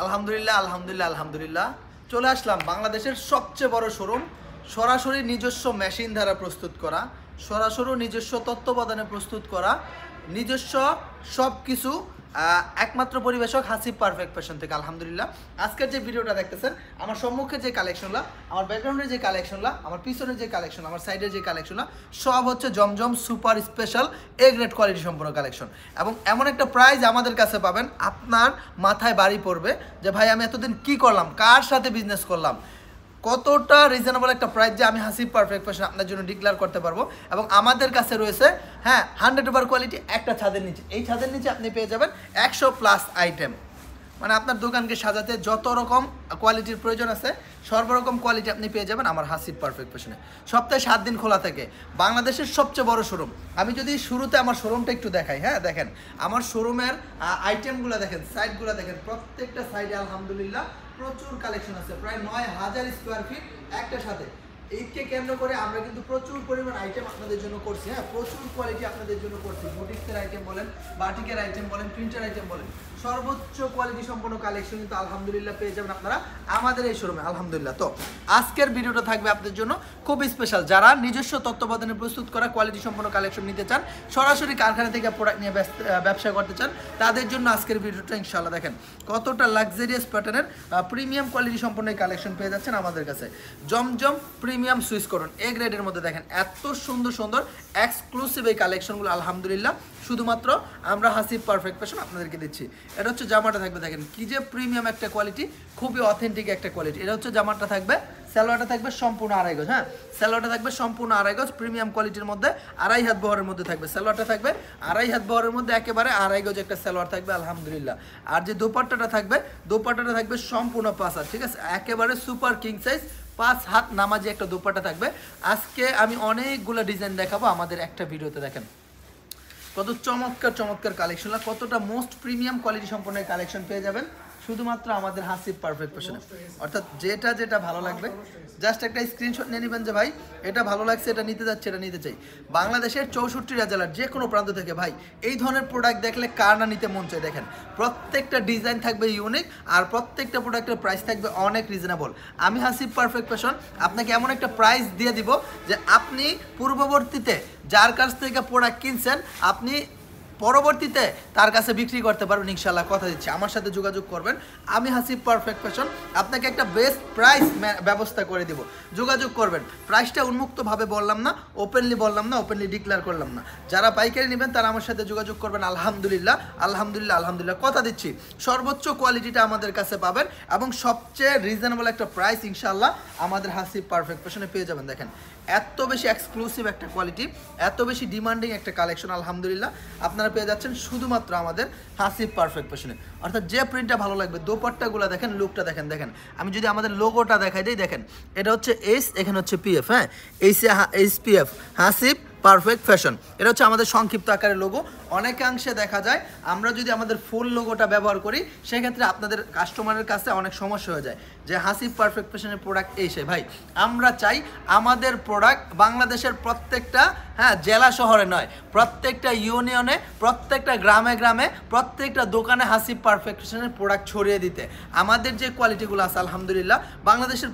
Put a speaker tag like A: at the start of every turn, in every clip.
A: আলহামদুলিল্লাহ আলহামদুলিল্লাহ আলহামদুলিল্লাহ চলে আসলাম বাংলাদেশের সবচেয়ে বড় শোরুম, সরাসরি নিজস্ব মেশিন দ্বারা প্রস্তুত করা, সরাসরি নিজস্ব তত্ত্বাবধানে প্রস্তুত করা, নিজস্ব সব কিছু একমাত্র পরিবেশক হাসিব পারফেক্ট ফ্যাশন থেকে। আলহামদুলিল্লাহ আজকের যে ভিডিওটা দেখতেছেন, আমার সম্মুখে যে কালেকশনগুলো, আমার ব্যাকগ্রাউন্ডের যে কালেকশনগুলো, আমার পিছনের যে কালেকশন, আমার সাইডের যে কালেকশনগুলো, সব হচ্ছে জমজম super special A grade quality সম্পন্ন কালেকশন। এবং এমন একটা প্রাইস আমাদের কাছে পাবেন, আপনার মাথায় বাড়ি পড়বে যে ভাই আমি এতদিন কি করলাম, কার সাথে বিজনেস করলাম, কতটা রিজনেবল একটা প্রাইস যে আমি হাসিব পারফেক্ট ফ্যাশন আপনার জন্য ডিক্লেয়ার করতে পারবো। এবং আমাদের কাছে রয়েছে 100 কোয়ালিটি একটা ছাদের নিচে। এই ছাদের নিচে আপনি পেয়ে যাবেন 100+ আইটেম, মানে আপনার দোকানকে সাজাতে যত রকম কোয়ালিটির প্রয়োজন আছে সর্বরকম কোয়ালিটি আপনি পেয়ে যাবেন আমার হাসিব পারফেক্ট ফ্যাশনে। সপ্তাহে 7 দিন খোলা থাকে, বাংলাদেশের সবচেয়ে বড় শোরুম। আমি যদি শুরুতে আমার শোরুমটা একটু দেখাই, দেখেন আমার শোরুমের আইটেমগুলো দেখেন, সাইডগুলো দেখেন, প্রত্যেকটা সাইডে আলহামদুলিল্লাহ প্রচুর কালেকশন আছে, প্রায় 9000 স্কোয়ার ফিট একটার সাথে। এইকে কেন্দ্র করে আমরা কিন্তু প্রচুর পরিমাণ আইটেম আপনাদের জন্য করছি, প্রচুর কোয়ালিটি আপনাদের জন্য করছি। বুটিক্সের আইটেম বলেন, বাটিকের আইটেম বলেন, প্রিন্টের আইটেম বলেন, সর্বোচ্চ কোয়ালিটি সম্পন্ন কালেকশন কিন্তু আলহামদুলিল্লাহ পেয়ে যাবেন আপনারা আমাদের এই শোরুমে। আলহামদুলিল্লাহ তো আজকের ভিডিওটা থাকবে আপনাদের জন্য খুব স্পেশাল। যারা নিজস্ব তত্ত্বাবধানে প্রস্তুত করা কোয়ালিটি সম্পন্ন কালেকশন নিতে চান, সরাসরি কারখানা থেকে প্রোডাক্ট নিয়ে ব্যবসা করতে চান, তাদের জন্য আজকের ভিডিওটা ইনশাআল্লাহ দেখেন কতটা লাক্সারিয়াস প্যাটার্নের প্রিমিয়াম কোয়ালিটি সম্পন্ন কালেকশন পেয়ে যাচ্ছেন আমাদের কাছে। জমজম প্রিমিয়াম সুইচ করুন এ গ্রেডের মধ্যে দেখেন এত সুন্দর সুন্দর এক্সক্লুসিভ এই কালেকশনগুলো আলহামদুলিল্লাহ শুধুমাত্র আমরা হাসিব পারফেক্ট ফ্যাশন আপনাদেরকে দিচ্ছি। এটা হচ্ছে জামাটা থাকবে, দেখেন কি যে প্রিমিয়াম একটা কোয়ালিটি, খুবই অথেন্টিক একটা কোয়ালিটি। এটা হচ্ছে জামাটা থাকবে, সালোয়ারটা থাকবে সম্পূর্ণ 2.5 গজ, সালোয়ারটা থাকবে সম্পূর্ণ 2.5 গজ প্রিমিয়াম কোয়ালিটির মধ্যে, 2.5 হাত বহরের মধ্যে থাকবে। সালোয়ারটা থাকবে 2.5 হাত বহরের মধ্যে, একেবারে 2.5 গজ একটা সালোয়ার থাকবে আলহামদুলিল্লাহ। আর যে দোপাট্টাটা থাকবে সম্পূর্ণ 5 হাত, ঠিক আছে, একেবারে সুপার কিং সাইজ 5 হাত নামাজি একটা দোপাট্টা থাকবে। আজকে আমি অনেকগুলো ডিজাইন দেখাবো আমাদের একটা ভিডিওতে। দেখেন কত চমৎকার চমৎকার কালেকশন, কতটা মোস্ট প্রিমিয়াম কোয়ালিটি সম্পন্ন কালেকশন পেয়ে যাবেন শুধুমাত্র আমাদের হাসিব পারফেক্ট ফ্যাশনে। অর্থাৎ যেটা ভালো লাগবে জাস্ট একটা স্ক্রিনশট নিয়ে নেবেন যে ভাই এটা ভালো লাগছে, এটা নিতে যাচ্ছে, এটা নিতে চাই। বাংলাদেশের 64টা জেলার যে কোনো প্রান্ত থেকে ভাই এই ধরনের প্রোডাক্ট দেখলে কার না নিতে মন চায়। দেখেন প্রত্যেকটা ডিজাইন থাকবে ইউনিক, আর প্রত্যেকটা প্রোডাক্টের প্রাইস থাকবে অনেক রিজনেবল। আমি হাসিব পারফেক্ট ফ্যাশন আপনাকে এমন একটা প্রাইস দিয়ে দিব যে আপনি পূর্ববর্তীতে যার কাছ থেকে প্রোডাক্ট কিনছেন আপনি পরবর্তীতে তার কাছে বিক্রি করতে পারবেন ইনশাআল্লাহ, কথা দিচ্ছি। আমার সাথে যোগাযোগ করবেন, আমি হাসিব পারফেক্ট ফ্যাশন আপনাকে একটা বেস্ট প্রাইস ব্যবস্থা করে দিব। যোগাযোগ করবেন, প্রাইসটা উন্মুক্তভাবে বললাম না, ওপেনলি বললাম না, ওপেনলি ডিক্লেয়ার করলাম না। যারা পাইকারি নেবেন তারা আমার সাথে যোগাযোগ করবেন। আলহামদুলিল্লাহ আলহামদুলিল্লাহ আলহামদুলিল্লাহ কথা দিচ্ছি সর্বোচ্চ কোয়ালিটিটা আমাদের কাছে পাবেন এবং সবচেয়ে রিজনেবল একটা প্রাইস ইনশাআল্লাহ আমাদের হাসিব পারফেক্ট ফ্যাশনে পেয়ে যাবেন। দেখেন এত বেশি এক্সক্লুসিভ একটা কোয়ালিটি, এত বেশি ডিমান্ডিং একটা কালেকশন আলহামদুলিল্লাহ আপনারা পেয়ে যাচ্ছেন শুধুমাত্র আমাদের হাসিব পারফেক্ট ফ্যাশনে। অর্থাৎ যে প্রিন্টটা ভালো লাগবে, দোপাট্টাগুলো দেখেন, লুকটা দেখেন। দেখেন আমি যদি আমাদের লোগোটা দেখাই দিই, দেখেন এটা হচ্ছে এইচ, এখানে হচ্ছে পিএফ, এইচপিএফ হাসিব পারফেক্ট ফ্যাশন। এটা হচ্ছে আমাদের সংক্ষিপ্ত আকারের লোগো। অনেকাংশে দেখা যায় আমরা যদি আমাদের ফুল লোগোটা ব্যবহার করি সেক্ষেত্রে আপনাদের কাস্টমারের কাছে অনেক সমস্যা হয়ে যায় যে হাসিব পারফেক্ট ফ্যাশনের প্রোডাক্ট এসে ভাই আমরা চাই আমাদের প্রোডাক্ট বাংলাদেশের প্রত্যেকটা জেলা শহরে নয়, প্রত্যেকটা ইউনিয়নে, প্রত্যেকটা গ্রামে গ্রামে, প্রত্যেকটা দোকানে হাসিব পারফেক্ট ফ্যাশনের প্রোডাক্ট ছড়িয়ে দিতে। আমাদের যে কোয়ালিটিগুলো আছে আলহামদুলিল্লাহ বাংলাদেশের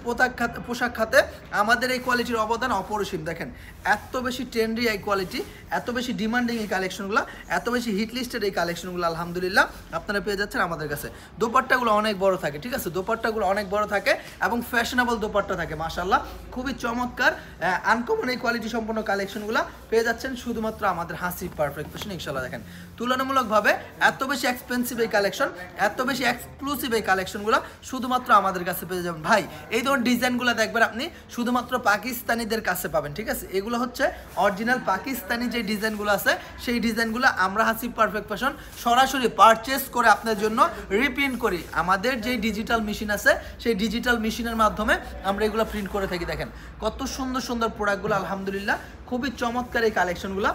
A: পোশাক খাতে আমাদের এই কোয়ালিটির অবদান অপরিসীম। দেখেন এত বেশি ট্রেন্ডি এই কোয়ালিটি, এত বেশি ডিমান্ডিং এই কালেকশনগুলো, এত বেশি হিট লিস্টেড এই কালেকশনগুলো আলহামদুলিল্লাহ আপনারা পেয়ে যাচ্ছেন আমাদের কাছে। দোপাট্টাগুলো অনেক বড় থাকে, ঠিক আছে, দোপাট্টাগুলো অনেক বড় থাকে এবং ফ্যাশনেবল দোপাট্টা থাকে মাশাআল্লাহ, খুবই চমৎকার আনকমন এই কোয়ালিটি সম্পন্ন কালেকশনগুলো পেয়ে যাচ্ছেন শুধুমাত্র আমাদের হাসিব পারফেক্ট ফ্যাশন ইনশাআল্লাহ। দেখেন তুলনামূলকভাবে এত বেশি এক্সপেন্সিভ এই কালেকশন, এত বেশি এক্সক্লুসিভ এই কালেকশনগুলো শুধুমাত্র আমাদের কাছে পেয়ে যাবেন। ভাই এই ধরনের ডিজাইনগুলো দেখবেন আপনি শুধুমাত্র পাকিস্তানিদের কাছে পাবেন, ঠিক আছে, এগুলো হচ্ছে অরিজিনাল পাকিস্তানি যে ডিজাইনগুলো আছে সেই ডিজাইনগুলো আমরা হাসিব পারফেক্ট ফ্যাশন সরাসরি পারচেস করে আপনার জন্য রিপ্রিন্ট করি। আমাদের যে ডিজিটাল মেশিন আছে সেই ডিজিটাল মেশিনের মাধ্যমে আমরা এগুলো প্রিন্ট করে থাকি। দেখেন কত সুন্দর সুন্দর প্রোডাক্টগুলো আলহামদুলিল্লাহ, খুবই চমৎকার এই কালেকশনগুলো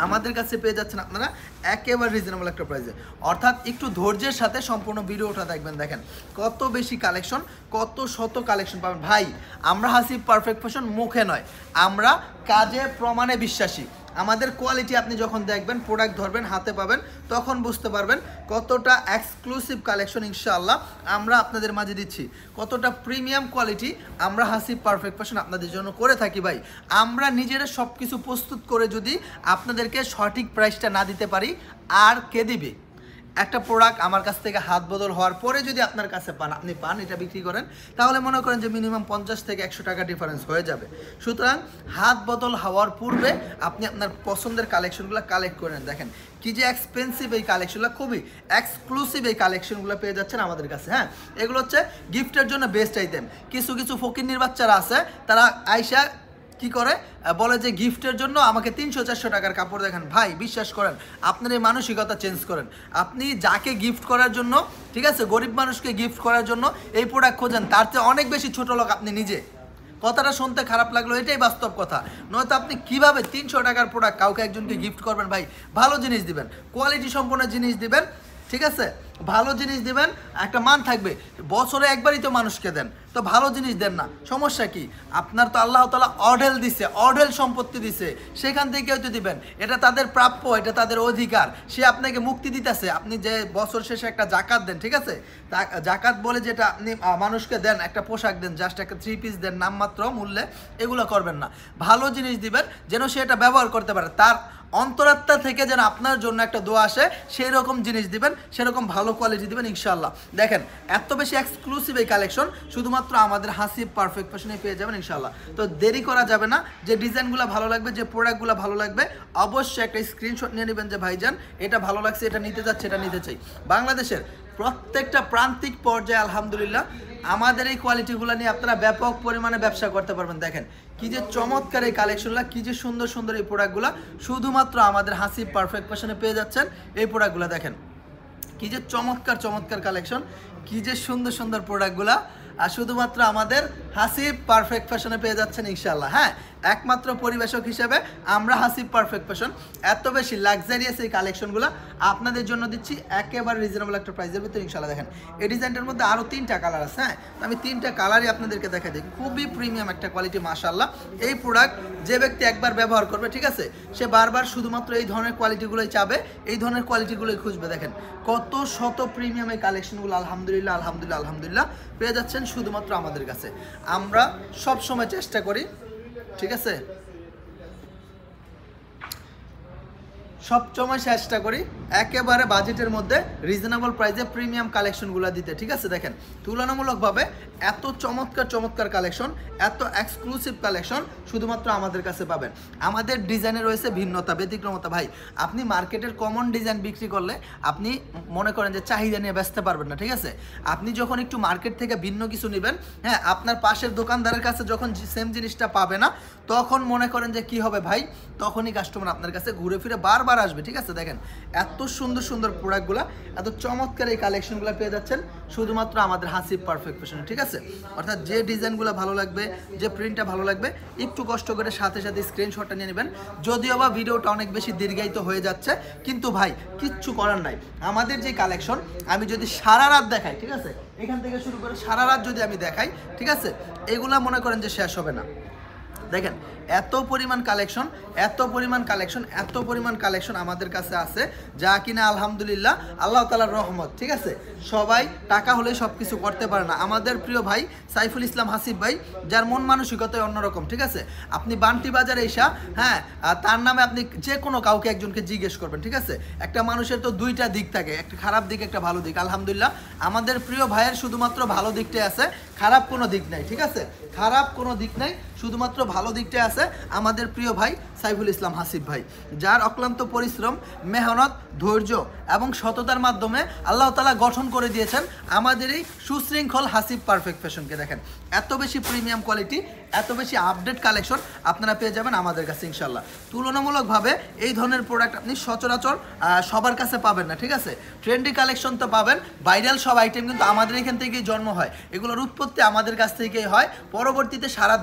A: আমাদের কাছে পেয়ে যাচ্ছেন আপনারা একেবারে রিজনেবল একটা প্রাইসে। অর্থাৎ একটু ধৈর্যের সাথে সম্পূর্ণ ভিডিওটা দেখবেন। দেখেন কত বেশি কালেকশন, কত শত কালেকশন পাবেন। ভাই আমরা হাসিব পারফেক্ট ফ্যাশন মুখে নয়, আমরা কাজে প্রমাণে বিশ্বাসী। আমাদের কোয়ালিটি আপনি যখন দেখবেন, প্রোডাক্ট ধরবেন, হাতে পাবেন, তখন বুঝতে পারবেন কতটা এক্সক্লুসিভ কালেকশন ইনশাআল্লাহ আমরা আপনাদের মাঝে দিচ্ছি, কতটা প্রিমিয়াম কোয়ালিটি আমরা হাসিব পারফেক্ট ফ্যাশন আপনাদের জন্য করে থাকি ভাই। আমরা নিজেরা সব কিছু প্রস্তুত করে যদি আপনাদেরকে সঠিক প্রাইসটা না দিতে পারি, আর কে দিবে? একটা প্রোডাক্ট আমার কাছ থেকে হাত বদল হওয়ার পরে যদি আপনার কাছে আপনি পান, এটা বিক্রি করেন, তাহলে মনে করেন যে মিনিমাম 50 থেকে 100 টাকা ডিফারেন্স হয়ে যাবে। সুতরাং হাত বদল হওয়ার পূর্বে আপনি আপনার পছন্দের কালেকশনগুলো কালেক্ট করে নেন। দেখেন কি যে এক্সপেন্সিভ এই কালেকশনগুলো, খুবই এক্সক্লুসিভ এই কালেকশনগুলো পেয়ে যাচ্ছেন আমাদের কাছে। হ্যাঁ, এগুলো হচ্ছে গিফটের জন্য বেস্ট আইটেম। কিছু কিছু ফকিন্নির বাচ্চারা আছে, তারা আইসা কি করে বলে যে গিফটের জন্য আমাকে 300-400 টাকার কাপড় দেখেন। ভাই বিশ্বাস করেন, আপনার এই মানসিকতা চেঞ্জ করেন। আপনি যাকে গিফট করার জন্য, ঠিক আছে, গরিব মানুষকে গিফট করার জন্য এই প্রোডাক্ট খোঁজেন, তার চেয়ে অনেক বেশি ছোট লোক আপনি নিজে। কথাটা শুনতে খারাপ লাগলো, এটাই বাস্তব কথা। নয়তো আপনি কিভাবে 300 টাকার প্রোডাক্ট কাউকে একজনকে গিফট করবেন? ভাই ভালো জিনিস দিবেন, কোয়ালিটি সম্পন্ন জিনিস দিবেন, ঠিক আছে, ভালো জিনিস দিবেন, একটা মান থাকবে। বছরে একবারই তো মানুষকে দেন, তো ভালো জিনিস দেন না, সমস্যা কি? আপনার তো আল্লাহ তাআলা অঢেল দিছে, অঢেল সম্পত্তি দিছে, সেখান থেকেও তো দিবেন। এটা তাদের প্রাপ্য, এটা তাদের অধিকার। সে আপনাকে মুক্তি দিতেছে। আপনি যে বছর শেষে একটা জাকাত দেন, ঠিক আছে, জাকাত বলে যেটা আপনি মানুষকে দেন, একটা পোশাক দেন, জাস্ট একটা 3 পিস দেন নামমাত্র মূল্যে, এগুলো করবেন না। ভালো জিনিস দিবেন যেন সে এটা ব্যবহার করতে পারে, তার অন্তরাত্মা থেকে যেন আপনার জন্য একটা দোয়া আসে, সেই রকম জিনিস দিবেন, সেরকম ভালো কোয়ালিটি দিবেন ইনশাআল্লাহ। দেখেন এত বেশি এক্সক্লুসিভ এই কালেকশন শুধুমাত্র আমাদের হাসিব পারফেক্ট ফ্যাশনে পেয়ে যাবেন ইনশাআল্লাহ। তো দেরি করা যাবে না, যে ডিজাইনগুলো ভালো লাগবে, যে প্রোডাক্টগুলো ভালো লাগবে, অবশ্যই একটা স্ক্রিনশট নিয়ে নেবেন যে ভাইজান এটা ভালো লাগছে, এটা নিতে যাচ্ছে, এটা নিতে চাই। বাংলাদেশের প্রত্যেকটা প্রান্তিক পর্যায়ে আলহামদুলিল্লাহ আমাদের এই কোয়ালিটিগুলো নিয়ে আপনারা ব্যাপক পরিমাণে ব্যবসা করতে পারবেন। দেখেন কি যে চমৎকার এই কালেকশনগুলো, কি যে সুন্দর সুন্দর এই প্রোডাক্টগুলো শুধুমাত্র আমাদের হাসিব পারফেক্ট ফ্যাশনে পেয়ে যাচ্ছেন। এই প্রোডাক্টগুলো দেখেন কি যে চমৎকার চমৎকার কালেকশন, কি যে সুন্দর সুন্দর প্রোডাক্টগুলো, আর শুধুমাত্র আমাদের হাসিব পারফেক্ট ফ্যাশনে পেয়ে যাচ্ছেন ইনশাআল্লাহ। হ্যাঁ, একমাত্র পরিবেশক হিসেবে আমরা হাসিব পারফেক্ট ফ্যাশন এত বেশি লাক্সারিয়াস এই কালেকশনগুলো আপনাদের জন্য দিচ্ছি একেবারে রিজনেবল একটা প্রাইসের ভিতরে ইনশাআল্লাহ। দেখেন এই ডিজাইনটার মধ্যে আরও 3টা কালার আছে। হ্যাঁ, আমি 3টা কালারই আপনাদেরকে দেখা দিই। খুবই প্রিমিয়াম একটা কোয়ালিটি মাশাআল্লাহ। এই প্রোডাক্ট যে ব্যক্তি একবার ব্যবহার করবে, ঠিক আছে, সে বারবার শুধুমাত্র এই ধরনের কোয়ালিটিগুলোই চাবে, এই ধরনের কোয়ালিটিগুলোই খুঁজবে। দেখেন কত শত প্রিমিয়াম এই কালেকশনগুলো আলহামদুলিল্লাহ আলহামদুলিল্লাহ আলহামদুলিল্লাহ পেয়ে যাচ্ছেন শুধুমাত্র আমাদের কাছে। আমরা সব সময় চেষ্টা করি, ঠিক আছে, সবসময় চেষ্টা করি একেবারে বাজেটের মধ্যে রিজনেবল প্রাইসে প্রিমিয়াম কালেকশনগুলো দিতে, ঠিক আছে। দেখেন তুলনামূলকভাবে এত চমৎকার চমৎকার কালেকশন, এত এক্সক্লুসিভ কালেকশন শুধুমাত্র আমাদের কাছে পাবেন। আমাদের ডিজাইনে রয়েছে ভিন্নতা, ব্যতিক্রমতা। ভাই আপনি মার্কেটের কমন ডিজাইন বিক্রি করলে আপনি মনে করেন যে চাহিদা নিয়ে বেচতে পারবেন না, ঠিক আছে। আপনি যখন একটু মার্কেট থেকে ভিন্ন কিছু নেবেন, হ্যাঁ, আপনার পাশের দোকানদারের কাছে যখন সেম জিনিসটা পাবে না, তখন মনে করেন যে কি হবে ভাই, তখনই কাস্টমার আপনার কাছে ঘুরে ফিরে বারবার আসবে, ঠিক আছে। দেখেন এত সুন্দর সুন্দর প্রোডাক্টগুলো, এত চমৎকার এই কালেকশনগুলো পেয়ে যাচ্ছেন শুধুমাত্র আমাদের হাসিব পারফেক্ট ফ্যাশনে, ঠিক আছে। অর্থাৎ যে ডিজাইনগুলো ভালো লাগবে, যে প্রিন্টটা ভালো লাগবে, একটু কষ্ট করে সাথে সাথে স্ক্রিনশটটা নিয়ে নেবেন। যদিও বা ভিডিওটা অনেক বেশি দীর্ঘায়িত হয়ে যাচ্ছে, কিন্তু ভাই কিচ্ছু করার নাই। আমাদের যে কালেকশন আমি যদি সারা রাত দেখাই, ঠিক আছে, এখান থেকে শুরু করে সারা রাত যদি আমি দেখাই, ঠিক আছে, এগুলা মনে করেন যে শেষ হবে না। দেখেন এত পরিমাণ কালেকশন, এত পরিমাণ কালেকশন, এত পরিমাণ কালেকশন আমাদের কাছে আছে, যা কিনা আলহামদুলিল্লাহ আল্লাহ তাআলার রহমত, ঠিক আছে। সবাই টাকা হলে সব কিছু করতে পারে না। আমাদের প্রিয় ভাই সাইফুল ইসলাম হাসিব ভাই, যার মন মানসিকতাই অন্যরকম, ঠিক আছে। আপনি বান্টি বাজারে এসা, হ্যাঁ, তার নামে আপনি যে কোনো কাউকে একজনকে জিজ্ঞেস করবেন, ঠিক আছে। একটা মানুষের তো দুইটা দিক থাকে, একটা খারাপ দিক, একটা ভালো দিক। আলহামদুলিল্লাহ আমাদের প্রিয় ভাইয়ের শুধুমাত্র ভালো দিকটাই আছে, খারাপ কোনো দিক নাই, ঠিক আছে, খারাপ কোনো দিক নাই, শুধুমাত্র ভালো দিকটাই আছে। আমাদের প্রিয় ভাই সাইফুল ইসলাম হাসিব ভাই, যার অক্লান্ত পরিশ্রম, মেহনত, ধৈর্য এবং সততার মাধ্যমে আল্লাহ তাআলা গঠন করে দিয়েছেন আমাদের এই সুশৃঙ্খল হাসিব পারফেক্ট ফ্যাশনকে। দেখেন এত বেশি প্রিমিয়াম কোয়ালিটি, এত বেশি আপডেট কালেকশন আপনারা পেয়ে যাবেন আমাদের কাছে ইনশাআল্লাহ। তুলনামূলকভাবে এই ধরনের প্রোডাক্ট আপনি সচরাচর সবার কাছে পাবেন না, ঠিক আছে। ট্রেন্ডি কালেকশন তো পাবেন, ভাইরাল সব আইটেম কিন্তু আমাদের এখান থেকেই জন্ম হয়, এগুলোর উৎপত্তি আমাদের কাছ থেকেই হয়, পরবর্তীতে সারা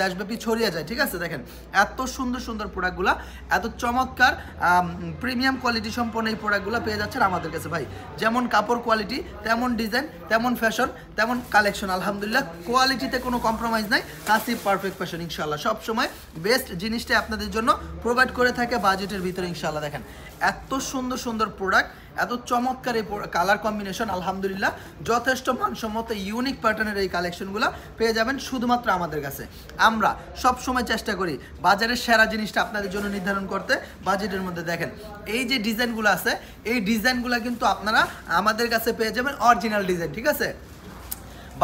A: দেশব্যাপী ছড়িয়ে যায়, ঠিক আছে। দেখেন এত সুন্দর সুন্দর সুন্দর প্রোডাক্টগুলো, এত চমৎকার প্রিমিয়াম কোয়ালিটি সম্পন্ন এই প্রোডাক্টগুলো পেয়ে যাচ্ছেন আমাদের কাছে ভাই। যেমন কাপড় কোয়ালিটি, তেমন ডিজাইন, তেমন ফ্যাশন, তেমন কালেকশন। আলহামদুলিল্লাহ কোয়ালিটিতে কোনো কম্প্রোমাইজ নাই। হাসিব পারফেক্ট ফ্যাশন ইনশাআল্লাহ সবসময় বেস্ট জিনিসটাই আপনাদের জন্য প্রোভাইড করে থাকে বাজেটের ভিতরে ইনশাআল্লাহ। দেখেন এত সুন্দর সুন্দর প্রোডাক্ট, এত চমৎকার এই কালার কম্বিনেশন, আলহামদুলিল্লাহ যথেষ্ট মানসম্মত ইউনিক প্যাটার্নের এই কালেকশনগুলো পেয়ে যাবেন শুধুমাত্র আমাদের কাছে। আমরা সব সময় চেষ্টা করি বাজারের সেরা জিনিসটা আপনাদের জন্য নির্ধারণ করতে বাজেটের মধ্যে। দেখেন এই যে ডিজাইনগুলো আছে, এই ডিজাইনগুলো কিন্তু আপনারা আমাদের কাছে পেয়ে যাবেন অরিজিনাল ডিজাইন, ঠিক আছে?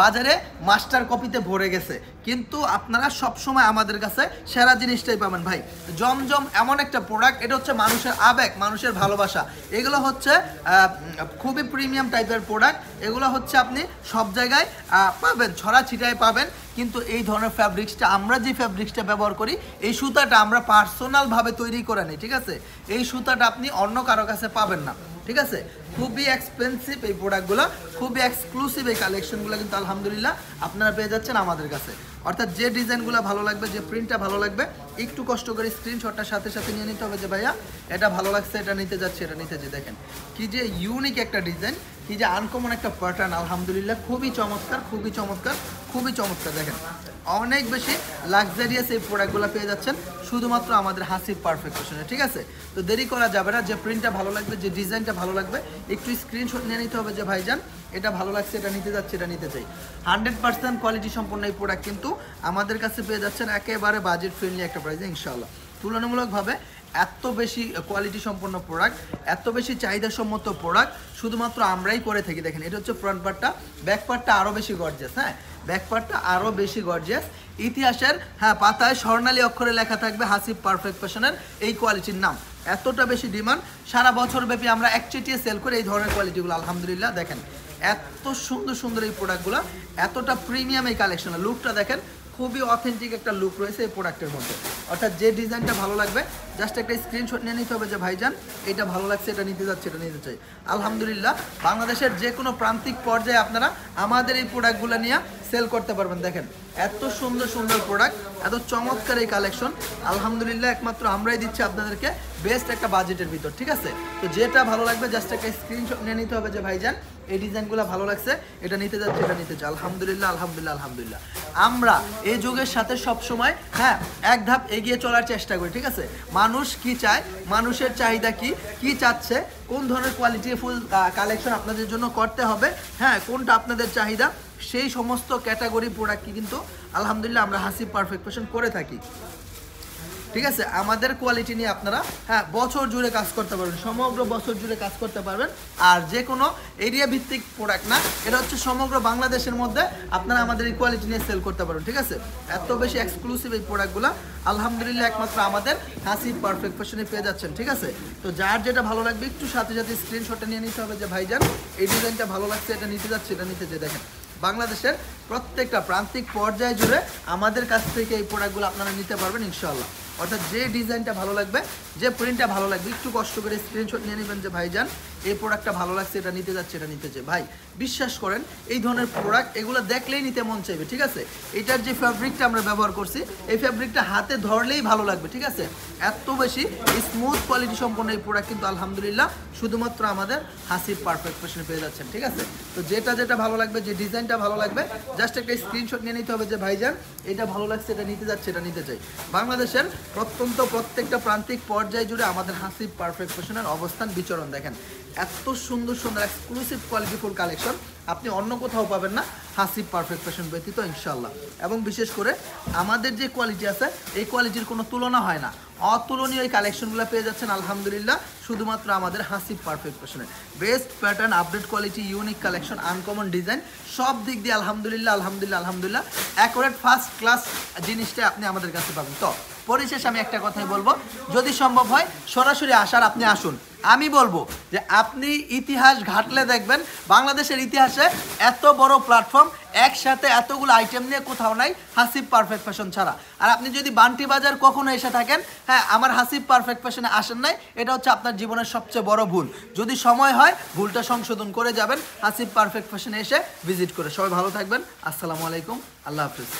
A: বাজারে মাস্টার কপিতে ভরে গেছে, কিন্তু আপনারা সবসময় আমাদের কাছে সেরা জিনিসটাই পাবেন ভাই। জমজম এমন একটা প্রোডাক্ট, এটা হচ্ছে মানুষের আবেগ, মানুষের ভালোবাসা। এগুলো হচ্ছে খুবই প্রিমিয়াম টাইপের প্রোডাক্ট। এগুলো হচ্ছে আপনি সব জায়গায় পাবেন, ছড়া ছিটায় পাবেন, কিন্তু এই ধরনের ফ্যাব্রিক্সটা, আমরা যে ফ্যাব্রিক্সটা ব্যবহার করি, এই সুতাটা আমরা পার্সোনালভাবে তৈরি করে নিই, ঠিক আছে? এই সুতাটা আপনি অন্য কারো কাছে পাবেন না, ঠিক আছে? খুবই এক্সপেন্সিভ এই প্রোডাক্টগুলো, খুবই এক্সক্লুসিভ এই কালেকশনগুলো কিন্তু আলহামদুলিল্লাহ আপনারা পেয়ে যাচ্ছেন আমাদের কাছে। অর্থাৎ যে ডিজাইনগুলো ভালো লাগবে, যে প্রিন্টটা ভালো লাগবে, একটু কষ্ট করে স্ক্রিনশটটার সাথে সাথে নিয়ে নিতে হবে যে ভাইয়া এটা ভালো লাগছে, এটা নিতে যাচ্ছে, এটা নিতে যে। দেখেন কি যে ইউনিক একটা ডিজাইন, কি যে আনকমন একটা প্যাটার্ন, আলহামদুলিল্লাহ খুবই চমৎকার, খুবই চমৎকার, খুবই চমৎকার। দেখেন অনেক বেশি লাক্সারিয়াস এই প্রোডাক্টগুলো পেয়ে যাচ্ছেন শুধুমাত্র আমাদের হাসিব পারফেক্ট ফ্যাশনে, ঠিক আছে? তো দেরি করা যাবে না, যে প্রিন্টটা ভালো লাগবে, যে ডিজাইনটা ভালো লাগবে, একটু স্ক্রিনশট নিয়ে নিতে হবে যে ভাইজান এটা ভালো লাগছে, এটা নিতে যাচ্ছে, এটা নিতে চাই। 100% কোয়ালিটি সম্পন্ন এই প্রোডাক্ট কিন্তু আমাদের কাছে পেয়ে যাচ্ছেন একেবারে বাজেট ফ্রেন্ডলি একটা প্রাইসে ইনশাআল্লাহ। তুলনামূলকভাবে এত বেশি কোয়ালিটি সম্পন্ন প্রোডাক্ট, এত বেশি চাহিদাসম্মত প্রোডাক্ট শুধুমাত্র আমরাই করে থাকি। দেখেন এটা হচ্ছে ফ্রন্ট পার্টটা, ব্যাক পার্টটা আরও বেশি গর্জিয়াস। হ্যাঁ, ব্যাক পার্টটা আরও বেশি গর্জিয়াস। ইতিহাসের পাতায় স্বর্ণালী অক্ষরে লেখা থাকবে হাসিব পারফেক্ট ফ্যাশনের এই কোয়ালিটির নাম। এতটা বেশি ডিমান্ড, সারা বছর ব্যাপী আমরা একচেটিয়ে সেল করে এই ধরনের কোয়ালিটিগুলো আলহামদুলিল্লাহ। দেখেন এত সুন্দর সুন্দর এই প্রোডাক্টগুলো, এতটা প্রিমিয়াম এই কালেকশন। লুকটা দেখেন খুবই অথেন্টিক একটা লুক রয়েছে এই প্রোডাক্টের মধ্যে। অর্থাৎ যে ডিজাইনটা ভালো লাগবে জাস্ট একটা স্ক্রিনশট নিয়ে নিতে হবে যে ভাইজান এটা ভালো লাগছে, এটা নিতে যাচ্ছে, এটা নিতে চাই। আলহামদুলিল্লাহ বাংলাদেশের যে কোনো প্রান্তিক পর্যায়ে আপনারা আমাদের এই প্রোডাক্টগুলো নিয়ে সেল করতে পারবেন। দেখেন এত সুন্দর সুন্দর প্রোডাক্ট, এত চমৎকার এই কালেকশন, আলহামদুলিল্লাহ একমাত্র আমরাই দিচ্ছি আপনাদেরকে বেস্ট একটা বাজেটের ভিতর, ঠিক আছে? তো যেটা ভালো লাগবে জাস্ট একটা স্ক্রিনশট নিয়ে নিতে হবে যে ভাইজান এই ডিজাইনগুলো ভালো লাগছে, এটা নিতে যাচ্ছে, এটা নিতে চাই। আলহামদুলিল্লাহ আলহামদুলিল্লাহ আলহামদুলিল্লাহ আমরা এই যুগের সাথে সবসময় এক ধাপ এগিয়ে চলার চেষ্টা করি, ঠিক আছে? মানুষ কি চায়, মানুষের চাহিদা কি চাচ্ছে, কোন ধরনের কোয়ালিটি ফুল কালেকশন আপনাদের জন্য করতে হবে, কোনটা আপনাদের চাহিদা, সেই সমস্ত ক্যাটাগরি প্রোডাক্ট কিন্তু আলহামদুলিল্লাহ আমরা হাসিব পারফেক্ট ফ্যাশন করে থাকি, ঠিক আছে? আমাদের কোয়ালিটি নিয়ে আপনারা বছর জুড়ে কাজ করতে পারবেন, সমগ্র বছর জুড়ে কাজ করতে পারবেন। আর যে কোনো এরিয়া ভিত্তিক প্রোডাক্ট না, এটা হচ্ছে সমগ্র বাংলাদেশের মধ্যে আপনারা আমাদের এই কোয়ালিটি নিয়ে সেল করতে পারবেন, ঠিক আছে? এত বেশি এক্সক্লুসিভ এই প্রোডাক্টগুলো আলহামদুলিল্লাহ একমাত্র আমাদের হাসিব পারফেক্ট ফ্যাশনে পেয়ে যাচ্ছেন, ঠিক আছে? তো যার যেটা ভালো লাগবে একটু সাথে সাথে স্ক্রিনশটটা নিয়ে নিতে হবে যে ভাইজান এই ডিজাইনটা ভালো লাগছে, এটা নিতে যাচ্ছে, এটা নিতে যে। দেখেন বাংলাদেশের প্রত্যেকটা প্রান্তিক পর্যায়ে জুড়ে আমাদের কাছ থেকে এই প্রোডাক্টগুলো আপনারা নিতে পারবেন ইনশাআল্লাহ। অর্থাৎ যে ডিজাইনটা ভালো লাগবে, যে প্রিন্টটা ভালো লাগবে, একটু কষ্ট করে স্ক্রিনশট নিয়ে নেবেন যে ভাইজান এই প্রোডাক্টটা ভালো লাগছে, এটা নিতে যাচ্ছে, এটা নিতে চাই। ভাই বিশ্বাস করেন এই ধরনের প্রোডাক্ট এগুলো দেখলেই নিতে মন চাইবে, ঠিক আছে? এটার যে ফ্যাব্রিকটা আমরা ব্যবহার করছি, এই ফ্যাব্রিকটা হাতে ধরলেই ভালো লাগবে, ঠিক আছে? এত বেশি স্মুথ কোয়ালিটি সম্পন্ন এই প্রোডাক্ট কিন্তু আলহামদুলিল্লাহ শুধুমাত্র আমাদের হাসিব পারফেক্ট ফ্যাশনে পেয়ে যাচ্ছেন, ঠিক আছে? তো যেটা যেটা ভালো লাগবে, যে ডিজাইনটা ভালো লাগবে জাস্ট একটা স্ক্রিনশট নিয়ে নিতে হবে যে ভাইজান এটা ভালো লাগছে, এটা নিতে যাচ্ছে, এটা নিতে চাই। বাংলাদেশের প্রত্যেকটা প্রান্তিক পর্যায়ে জুড়ে আমাদের হাসিব পারফেক্ট ফ্যাশনের অবস্থান বিচরণ। দেখেন এত সুন্দর সুন্দর এক্সক্লুসিভ কোয়ালিটিফুল কালেকশন আপনি অন্য কোথাও পাবেন না হাসিব পারফেক্ট ফ্যাশন ব্যতীত ইনশাআল্লাহ। এবং বিশেষ করে আমাদের যে কোয়ালিটি আছে এই কোয়ালিটির কোনো তুলনা হয় না, অতুলনীয় এই কালেকশনগুলো পেয়ে যাচ্ছেন আলহামদুলিল্লাহ শুধুমাত্র আমাদের হাসিব পারফেক্ট ফ্যাশনের। Best pattern, update quality, unique collection, uncommon design, সব দিক দিয়ে আলহামদুলিল্লাহ আলহামদুলিল্লাহ আলহামদুলিল্লাহ অ্যাকুরেট ফার্স্ট ক্লাস জিনিসটা আপনি আমাদের কাছে পাবেন। তো পরিশেষে আমি একটা কথাই বলবো, যদি সম্ভব হয় সরাসরি আসার আপনি আসুন। আমি বলবো যে আপনি ইতিহাস ঘাটলে দেখবেন বাংলাদেশের ইতিহাসে এত বড় প্ল্যাটফর্ম একসাথে এতগুলো আইটেম নিয়ে কোথাও নাই হাসিব পারফেক্ট ফ্যাশন ছাড়া। আর আপনি যদি বান্টি বাজার কখনো এসে থাকেন, আমার হাসিব পারফেক্ট ফ্যাশনে আসেন নাই, এটা হচ্ছে আপনার জীবনের সবচেয়ে বড় ভুল। যদি সময় হয় ভুলটা সংশোধন করে যাবেন হাসিব পারফেক্ট ফ্যাশনে এসে ভিজিট করে। সবাই ভালো থাকবেন, আসসালামু আলাইকুম, আল্লাহ হাফিজ।